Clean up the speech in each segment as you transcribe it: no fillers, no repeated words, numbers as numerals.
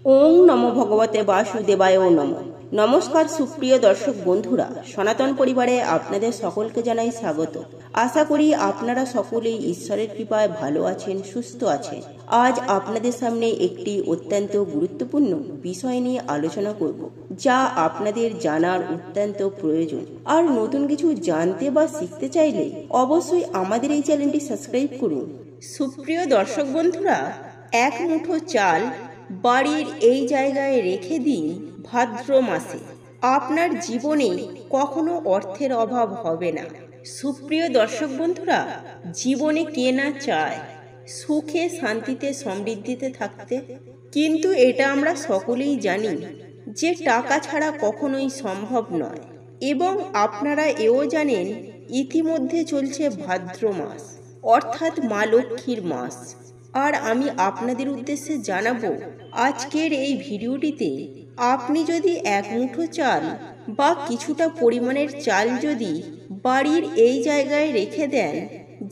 ওং নমো ভগবতে বাসুদেবায় নমঃ। নমস্কার সুপ্রিয় দর্শক বন্ধুরা, সনাতন পরিবারে আপনাদের সকলকে জানাই স্বাগত। আশা করি আপনারা সকলেই ঈশ্বরের কৃপায় ভালো আছেন, সুস্থ আছেন। আজ আপনাদের সামনে একটি অত্যন্ত গুরুত্বপূর্ণ বিষয় নিয়ে আলোচনা করব, যা আপনাদের জানার অত্যন্ত প্রয়োজন। আর নতুন কিছু জানতে বা শিখতে চাইলে অবশ্যই আমাদের এই চ্যানেলটি সাবস্ক্রাইব করুন। সুপ্রিয় দর্শক বন্ধুরা, এক মুঠো চাল বাড়ির এই জায়গায় রেখে দিন ভাদ্র মাসে। আপনার জীবনে কখনো অর্থের অভাব হবে না। সুপ্রিয় দর্শক বন্ধুরা, জীবনে কে না চায় সুখে, শান্তিতে, সমৃদ্ধিতে থাকতে? কিন্তু এটা আমরা সকলেই জানি যে টাকা ছাড়া কখনোই সম্ভব নয়। এবং আপনারা এও জানেন, ইতিমধ্যে চলছে ভাদ্র মাস, অর্থাৎ মা লক্ষ্মীর মাস। আর আমি আপনাদের উদ্দেশ্যে জানাবো আজকের এই ভিডিওটিতে, আপনি যদি এক মুঠো চাল বা কিছুটা পরিমাণের চাল যদি বাড়ির এই জায়গায় রেখে দেন,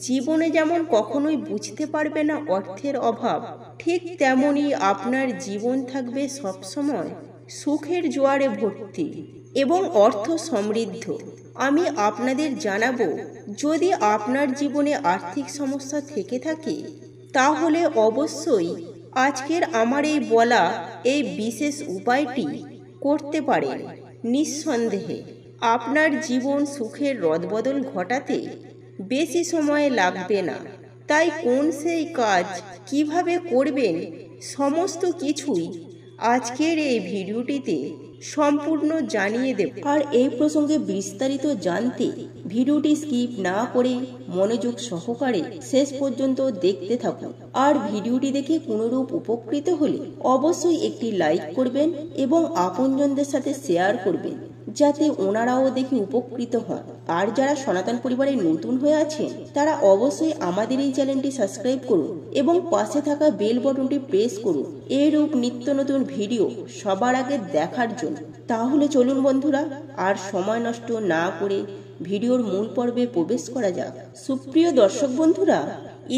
জীবনে যেমন কখনোই বুঝতে পারবে না অর্থের অভাব, ঠিক তেমনই আপনার জীবন থাকবে সবসময় সুখের জোয়ারে ভর্তি এবং অর্থ সমৃদ্ধ। আমি আপনাদের জানাবো, যদি আপনার জীবনে আর্থিক সমস্যা থেকে থাকে, তাহলে অবশ্যই আজকের আমার এই বলা এই বিশেষ উপায়টি করতে পারেন। নিঃসন্দেহে আপনার জীবন সুখের রদবদল ঘটাতে বেশি সময় লাগবে না। তাই কোন সেই কাজ কিভাবে করবেন, সমস্ত কিছুই আজকের এই ভিডিওটিতে সম্পূর্ণ জানিয়ে দেব। আর এই প্রসঙ্গে বিস্তারিত জানতে ভিডিওটি স্কিপ না করে মনোযোগ সহকারে শেষ পর্যন্ত দেখতে থাকুন। আর ভিডিওটি দেখে কোনোরূপ উপকৃত হলে অবশ্যই একটি লাইক করবেন এবং আপনজনদের সাথে শেয়ার করবেন, যাতে ওনারাও দেখে উপকৃত হন। আর যারা সনাতন পরিবারে নতুন হয়ে আছেন, তারা অবশ্যই আমাদের এই চ্যানেলটি সাবস্ক্রাইব করুন এবং পাশে থাকা বেল বাটনটি প্রেস করুন এরূপ নিত্য নতুন ভিডিও সবার আগে দেখার জন্য। তাহলে চলুন বন্ধুরা, আর সময় নষ্ট না করে ভিডিওর মূল পর্বে প্রবেশ করা যাক। সুপ্রিয় দর্শক বন্ধুরা,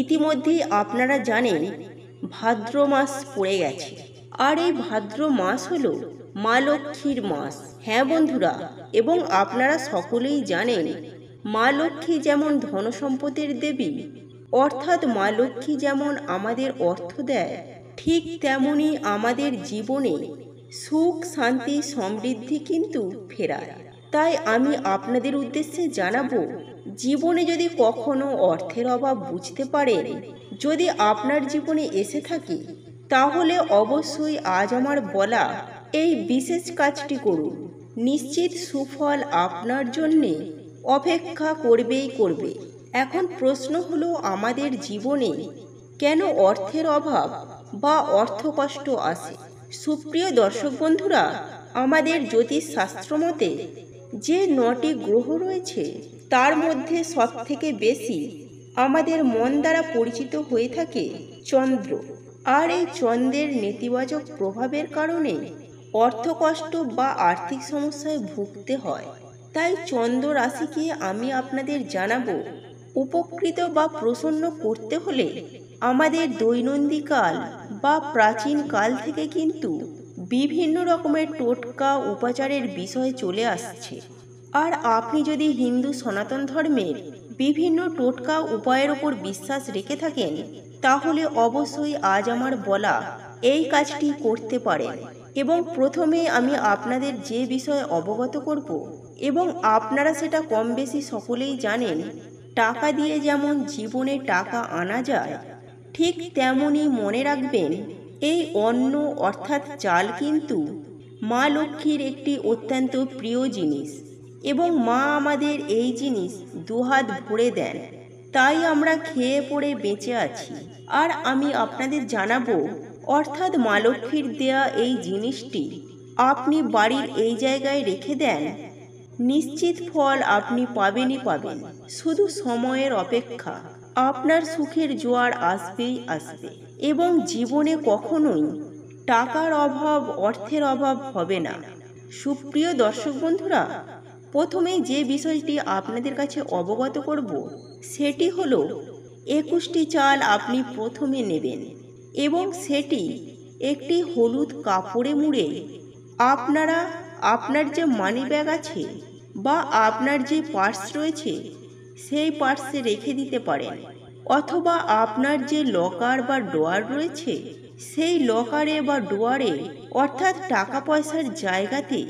ইতিমধ্যেই আপনারা জানেন ভাদ্র মাস পড়ে গেছে। আর এই ভাদ্র মাস হলো মা লক্ষ্মীর মাস। হ্যাঁ বন্ধুরা, এবং আপনারা সকলেই জানেন, মা লক্ষ্মী যেমন ধনসম্পদের দেবী, অর্থাৎ মা লক্ষ্মী যেমন আমাদের অর্থ দেয়, ঠিক তেমনি আমাদের জীবনে সুখ, শান্তি, সমৃদ্ধি কিন্তু ফেরায়। তাই আমি আপনাদের উদ্দেশ্যে জানাবো, জীবনে যদি কখনো অর্থের অভাব বুঝতে পারেন, যদি আপনার জীবনে এসে থাকে, তাহলে অবশ্যই আজ আমার বলা এই বিশেষ কাজটি করুন। নিশ্চিত সুফল আপনার জন্যে অপেক্ষা করবেই করবে। এখন প্রশ্ন হলো, আমাদের জীবনে কেন অর্থের অভাব বা অর্থকষ্ট আসে? সুপ্রিয় দর্শক বন্ধুরা, আমাদের জ্যোতিষ শাস্ত্র মতে যে 9টি গ্রহ রয়েছে, তার মধ্যে সব থেকে বেশি আমাদের মন দ্বারা পরিচিত হয়ে থাকে চন্দ্র। আর এই চন্দ্রের নেতিবাচক প্রভাবের কারণে অর্থকষ্ট বা আর্থিক সমস্যায় ভুগতে হয়। তাই চন্দ্র রাশিকে আমি আপনাদের জানাবো, উপকৃত বা প্রসন্ন করতে হলে আমাদের দৈনন্দিন কাল বা প্রাচীন কাল থেকে কিন্তু বিভিন্ন রকমের টোটকা উপাচারের বিষয় চলে আসছে। আর আপনি যদি হিন্দু সনাতন ধর্মের বিভিন্ন টোটকা উপায়ের ওপর বিশ্বাস রেখে থাকেন, তাহলে অবশ্যই আজ আমার বলা এই কাজটি করতে পারেন। এবং প্রথমে আমি আপনাদের যে বিষয়ে অবগত করব, এবং আপনারা সেটা কম বেশি সকলেই জানেন, টাকা দিয়ে যেমন জীবনে টাকা আনা যায়, ঠিক তেমনই মনে রাখবেন, এই অন্ন অর্থাৎ চাল কিন্তু মা লক্ষ্মীর একটি অত্যন্ত প্রিয় জিনিস, এবং মা আমাদের এই জিনিস দুহাত ভরে দেন। তাই আমরা খেয়ে পড়ে বেঁচে আছি। আর আমি আপনাদের জানাবো, অর্থাৎ মা লক্ষ্মীর দেয়া এই জিনিসটি আপনি বাড়ির এই জায়গায় রেখে দেন, নিশ্চিত ফল আপনি পাবেনই পাবেন। শুধু সময়ের অপেক্ষা। আপনার সুখের জোয়ার আসবেই আসবে, এবং জীবনে কখনোই টাকার অভাব, অর্থের অভাব হবে না। সুপ্রিয় দর্শক বন্ধুরা, প্রথমে যে বিষয়টি আপনাদের কাছে অবগত করব, সেটি হলো 21টি চাল আপনি প্রথমে নেবেন, এবং সেটি একটি হলুদ কাপড়ে মুড়ে আপনারা আপনার যে মানি ব্যাগ আছে বা আপনার যে পার্স রয়েছে সেই পার্সে রেখে দিতে পারেন, অথবা আপনার যে লকার বা ড্রয়ার রয়েছে সেই লকারে বা ড্রয়ারে অর্থাৎ টাকা পয়সার জায়গাতে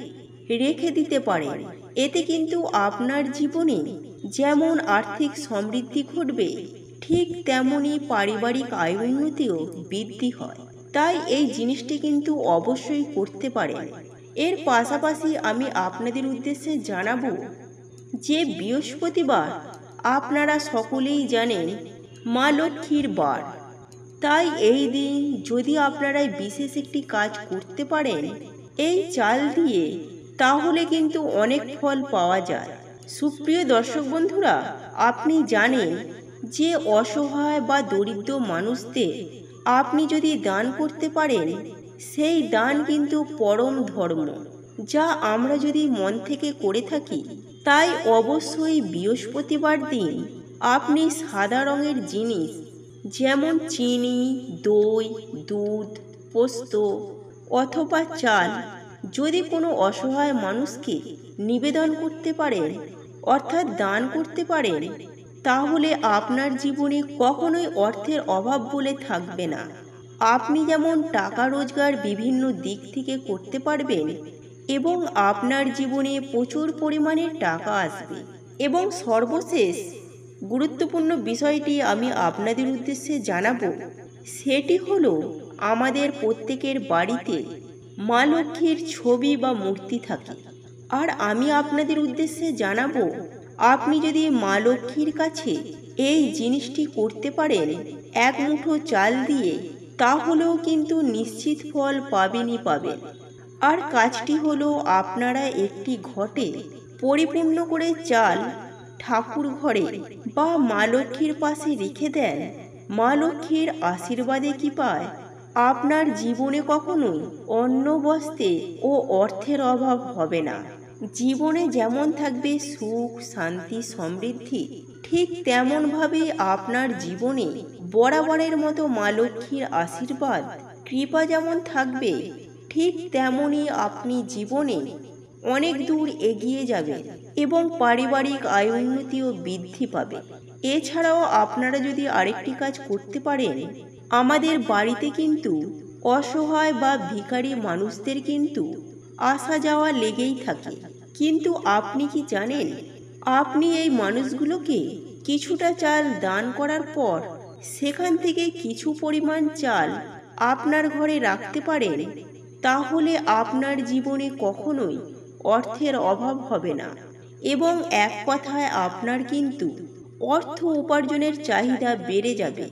রেখে দিতে পারেন। এতে কিন্তু আপনার জীবনে যেমন আর্থিক সমৃদ্ধি ঘটবে, ঠিক তেমনই পারিবারিক আয় উন্নতিও বৃদ্ধি হয়। তাই এই জিনিসটি কিন্তু অবশ্যই করতে পারেন। এর পাশাপাশি আমি আপনাদের উদ্দেশ্যে জানাবো যে বৃহস্পতিবার আপনারা সকলেই জানেন মা লক্ষ্মীর বার। তাই এই দিন যদি আপনারা বিশেষ একটি কাজ করতে পারেন এই চাল দিয়ে, তাহলে কিন্তু অনেক ফল পাওয়া যায়। সুপ্রিয় দর্শক বন্ধুরা, আপনি জানেন যে অসহায় বা দরিদ্র মানুষদের আপনি যদি দান করতে পারেন সেই দান কিন্তু পরম ধর্ম, যা আমরা যদি মন থেকে করে থাকি। তাই অবশ্যই বৃহস্পতিবার দিন আপনি সাদা রঙের জিনিস যেমন চিনি, দই, দুধ, পোস্ত অথবা চাল যদি কোনো অসহায় মানুষকে নিবেদন করতে পারেন অর্থাৎ দান করতে পারেন, তাহলে আপনার জীবনে কখনোই অর্থের অভাব বলে থাকবে না। আপনি যেমন টাকা রোজগার বিভিন্ন দিক থেকে করতে পারবেন এবং আপনার জীবনে প্রচুর পরিমাণে টাকা আসবে। এবং সর্বশেষ গুরুত্বপূর্ণ বিষয়টি আমি আপনাদের উদ্দেশ্যে জানাবো, সেটি হলো আমাদের প্রত্যেকের বাড়িতে মা লক্ষ্মীর ছবি বা মূর্তি থাকে। আর আমি আপনাদের উদ্দেশ্যে জানাবো, আপনি যদি মা লক্ষ্মীর কাছে এই জিনিসটি করতে পারেন এক মুঠো চাল দিয়ে, তাহলেও কিন্তু নিশ্চিত ফল পাবেনই পাবেন। আর কাজটি হলো আপনারা একটি ঘটে পরিপূর্ণ করে চাল ঠাকুর ঘরে বা মা লক্ষ্মীর পাশে রেখে দেন। মা লক্ষ্মীর আশীর্বাদে কি পায়, আপনার জীবনে কখনোই অন্ন বস্ত্রে ও অর্থের অভাব হবে না। জীবনে যেমন থাকবে সুখ, শান্তি, সমৃদ্ধি, ঠিক তেমনভাবে আপনার জীবনে বরাবরের মতো মা লক্ষ্মীর আশীর্বাদ কৃপা যেমন থাকবে, ঠিক তেমনই আপনি জীবনে অনেক দূর এগিয়ে যাবেন এবং পারিবারিক আয় উন্নতিও বৃদ্ধি পাবে। এছাড়াও আপনারা যদি আরেকটি কাজ করতে পারেন, আমাদের বাড়িতে কিন্তু অসহায় বা ভিখারি মানুষদের কিন্তু আসা যাওয়া লেগেই থাকে। কিন্তু আপনি কি জানেন, আপনি এই মানুষগুলোকে কিছুটা চাল দান করার পর সেখান থেকে কিছু পরিমাণ চাল আপনার ঘরে রাখতে পারেন, তাহলে আপনার জীবনে কখনোই অর্থের অভাব হবে না এবং এক কথায় আপনার কিন্তু অর্থ উপার্জনের চাহিদা বেড়ে যাবে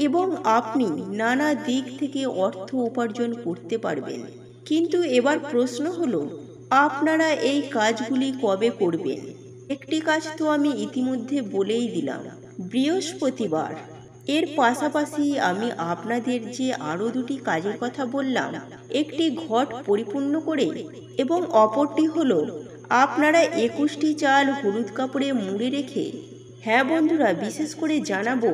এবং আপনি নানা দিক থেকে অর্থ উপার্জন করতে পারবেন। কিন্তু এবার প্রশ্ন হলো, আপনারা এই কাজগুলি কবে করবেন? একটি কাজ তো আমি ইতিমধ্যে বলেই দিলাম, বৃহস্পতিবার। এর পাশাপাশি আমি আপনাদের যে আরও দুটি কাজের কথা বললাম, একটি ঘট পরিপূর্ণ করে এবং অপরটি হলো আপনারা 21টি চাল হলুদ কাপড়ে মুড়ে রেখে, হ্যাঁ বন্ধুরা, বিশেষ করে জানাবো,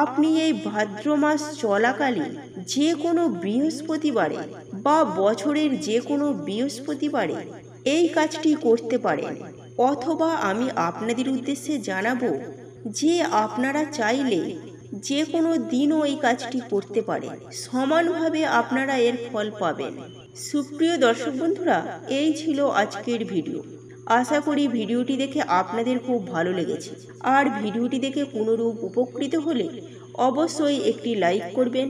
আপনি এই ভাদ্র মাস চলাকালীন যে কোনো বৃহস্পতিবারে বা বছরের যে কোনো বৃহস্পতিবারে এই কাজটি করতে পারেন। অথবা আমি আপনাদের উদ্দেশ্যে জানাবো যে আপনারা চাইলে যে কোনো দিনও এই কাজটি করতে পারেন, সমানভাবে আপনারা এর ফল পাবেন। সুপ্রিয় দর্শক বন্ধুরা, এই ছিল আজকের ভিডিও। আশা করি ভিডিওটি দেখে আপনাদের খুব ভালো লেগেছে। আর ভিডিওটি দেখে কোনোরূপ উপকৃত হলে অবশ্যই একটি লাইক করবেন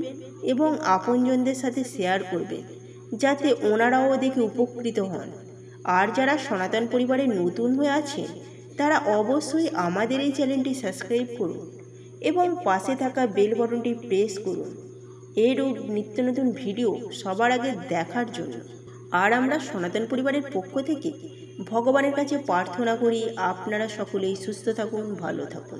এবং আপনজনদের সাথে শেয়ার করবেন, যাতে ওনারাও দেখে উপকৃত হন। আর যারা সনাতন পরিবারে নতুন হয়ে আছেন, তারা অবশ্যই আমাদের এই চ্যানেলটি সাবস্ক্রাইব করুন এবং পাশে থাকা বেল বাটনটি প্রেস করুন এরূপ নিত্য নতুন ভিডিও সবার আগে দেখার জন্য। আর আমরা সনাতন পরিবারের পক্ষ থেকে ভগবানের কাছে প্রার্থনা করি আপনারা সকলেই সুস্থ থাকুন, ভালো থাকুন।